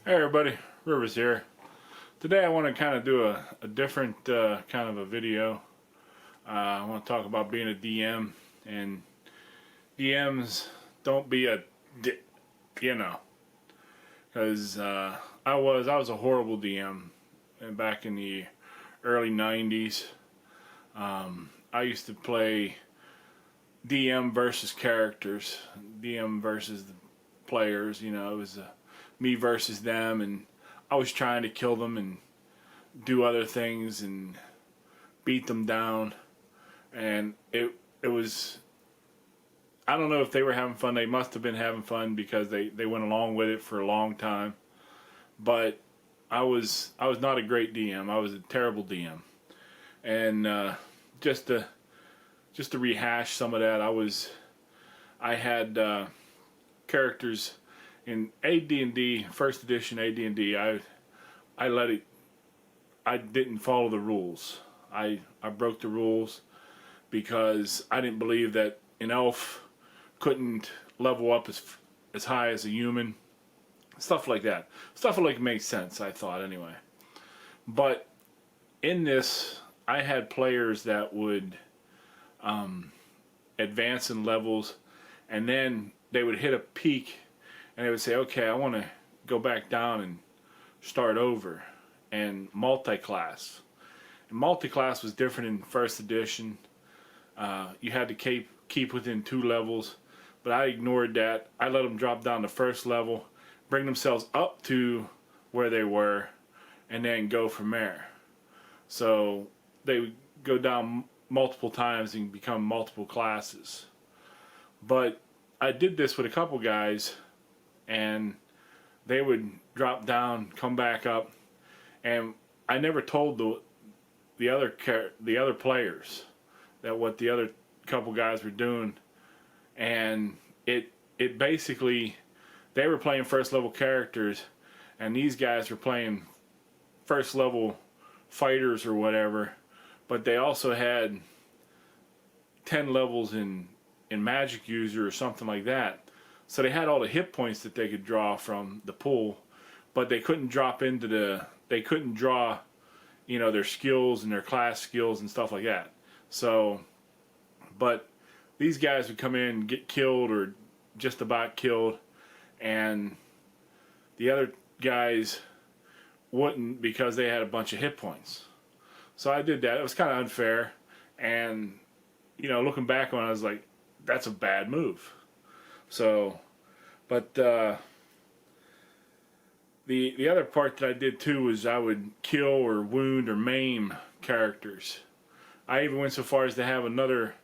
Hey everybody, Rivers here. Today I want to kind of do a different kind of a video. I want to talk about being a DM, and DMs don't be a because I was a horrible DM back in the early 90s. I used to play DM versus characters, DM versus the players. It was me versus them, and I was trying to kill them and do other things and beat them down. And it was, I don't know if they were having fun. They must have been having fun because they went along with it for a long time. But I was not a great DM. I was a terrible DM. And just to rehash some of that, I had characters in AD&D, first edition AD&D. I didn't follow the rules. I broke the rules because I didn't believe that an elf couldn't level up as high as a human. Stuff like that. Stuff like makes sense, I thought anyway. But in this, I had players that would advance in levels, and then they would hit a peak and they would say, okay, I want to go back down and start over and multi-class. And multi-class was different in first edition. You had to keep within 2 levels, but I ignored that. I let them drop down to first level, bring themselves up to where they were, and then go from there. So they would go down multiple times and become multiple classes. But I did this with a couple guys, and they would drop down, come back up, and I never told the other players that what the other couple guys were doing. And it basically, they were playing first level characters, and these guys were playing first level fighters or whatever, but they also had 10 levels in magic user or something like that. So they had all the hit points that they could draw from the pool, but they couldn't drop into they couldn't draw, their skills and their class skills and stuff like that. So, but these guys would come in and get killed or just about killed, and the other guys wouldn't because they had a bunch of hit points. So I did that. It was kind of unfair, and looking back on it, I was like, that's a bad move. So, but the other part that I did too was I would kill or wound or maim characters. I even went so far as to have another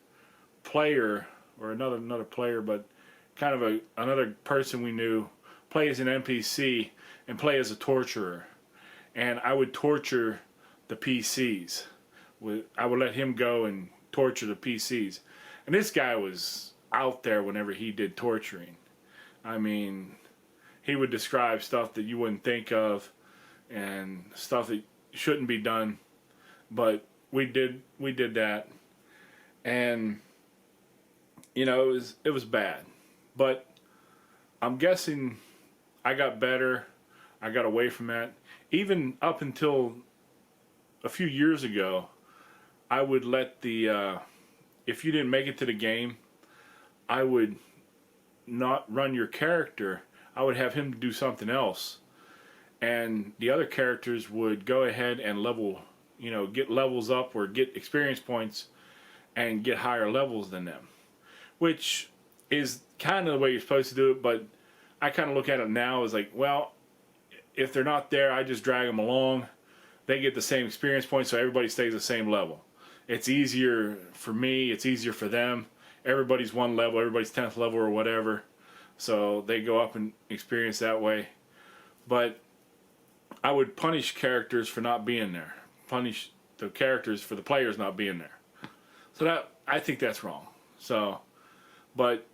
player, or another player, but kind of another person we knew, play as an NPC and play as a torturer. And I would torture the PCs. I would let him go and torture the PCs. And this guy was out there whenever he did torturing. I mean, he would describe stuff that you wouldn't think of and stuff that shouldn't be done, but we did that. And it was bad. But I'm guessing I got better. I got away from that. Even up until a few years ago, I would let if you didn't make it to the game, I would not run your character. I would have him do something else, and the other characters would go ahead and get levels up or get experience points and get higher levels than them, which is kind of the way you're supposed to do it. But I kind of look at it now as like, well, if they're not there, I just drag them along. They get the same experience points, so everybody stays the same level. It's easier for me, it's easier for them. Everybody's 1 level, everybody's 10th level or whatever. So they go up and experience that way. But I would punish characters for not being there. Punish the characters for the players not being there. So I think that's wrong. So, but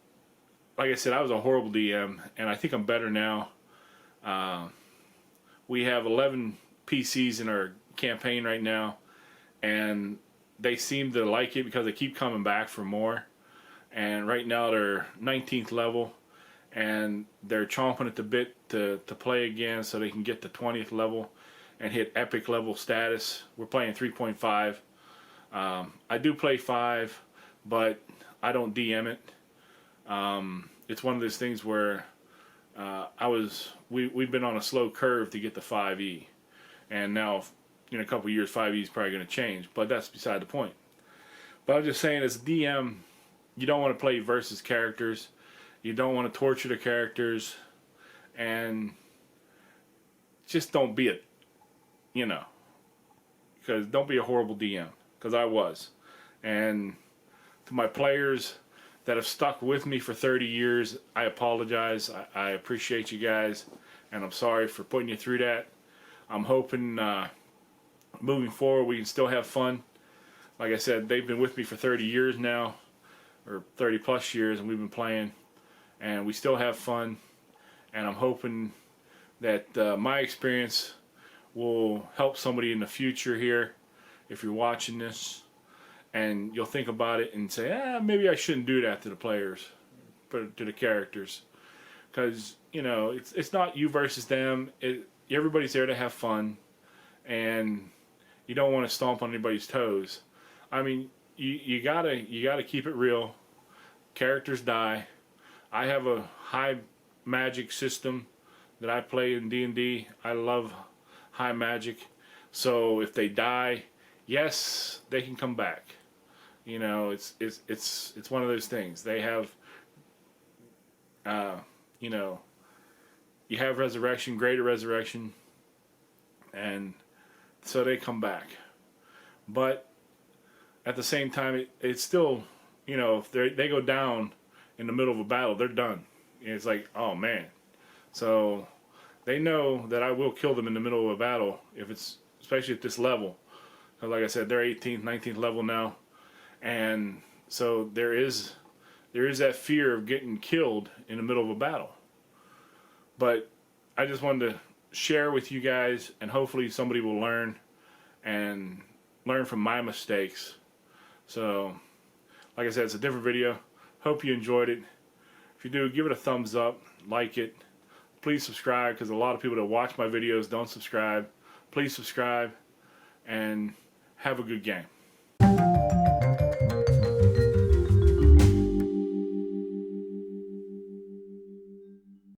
like I said, I was a horrible DM, and I think I'm better now. We have 11 PCs in our campaign right now, and they seem to like it because they keep coming back for more. And right now they're 19th level, and they're chomping at the bit to play again so they can get to 20th level and hit epic level status. We're playing 3.5. I do play 5, but I don't DM it. It's one of those things where we've been on a slow curve to get to 5e, and now in a couple years 5e is probably going to change, but that's beside the point. But I'm just saying, as a DM, you don't want to play versus characters. You don't want to torture the characters, and just don't be it, because don't be a horrible DM, because I was. And to my players that have stuck with me for 30 years, I apologize. I appreciate you guys, and I'm sorry for putting you through that. I'm hoping moving forward we can still have fun. Like I said, they've been with me for 30 years now, or 30 plus years, and we've been playing, and we still have fun. And I'm hoping that my experience will help somebody in the future here, if you're watching this, and you'll think about it and say, maybe I shouldn't do that to the players, but to the characters, because it's not you versus them. Everybody's there to have fun, and you don't want to stomp on anybody's toes. I mean, you gotta keep it real. Characters die. I have a high magic system that I play in D&D. I love high magic. So if they die, yes, they can come back. It's one of those things. They have you have resurrection, greater resurrection, and so they come back. But at the same time, it's still, if they go down in the middle of a battle, they're done. It's like, oh man. So they know that I will kill them in the middle of a battle, especially at this level. So like I said, they're 18th, 19th level now, and so there is that fear of getting killed in the middle of a battle. But I just wanted to share with you guys, and hopefully somebody will learn from my mistakes. So, like I said, it's a different video. Hope you enjoyed it. If you do, give it a thumbs up, like it. Please subscribe, because a lot of people that watch my videos don't subscribe. Please subscribe, and have a good game.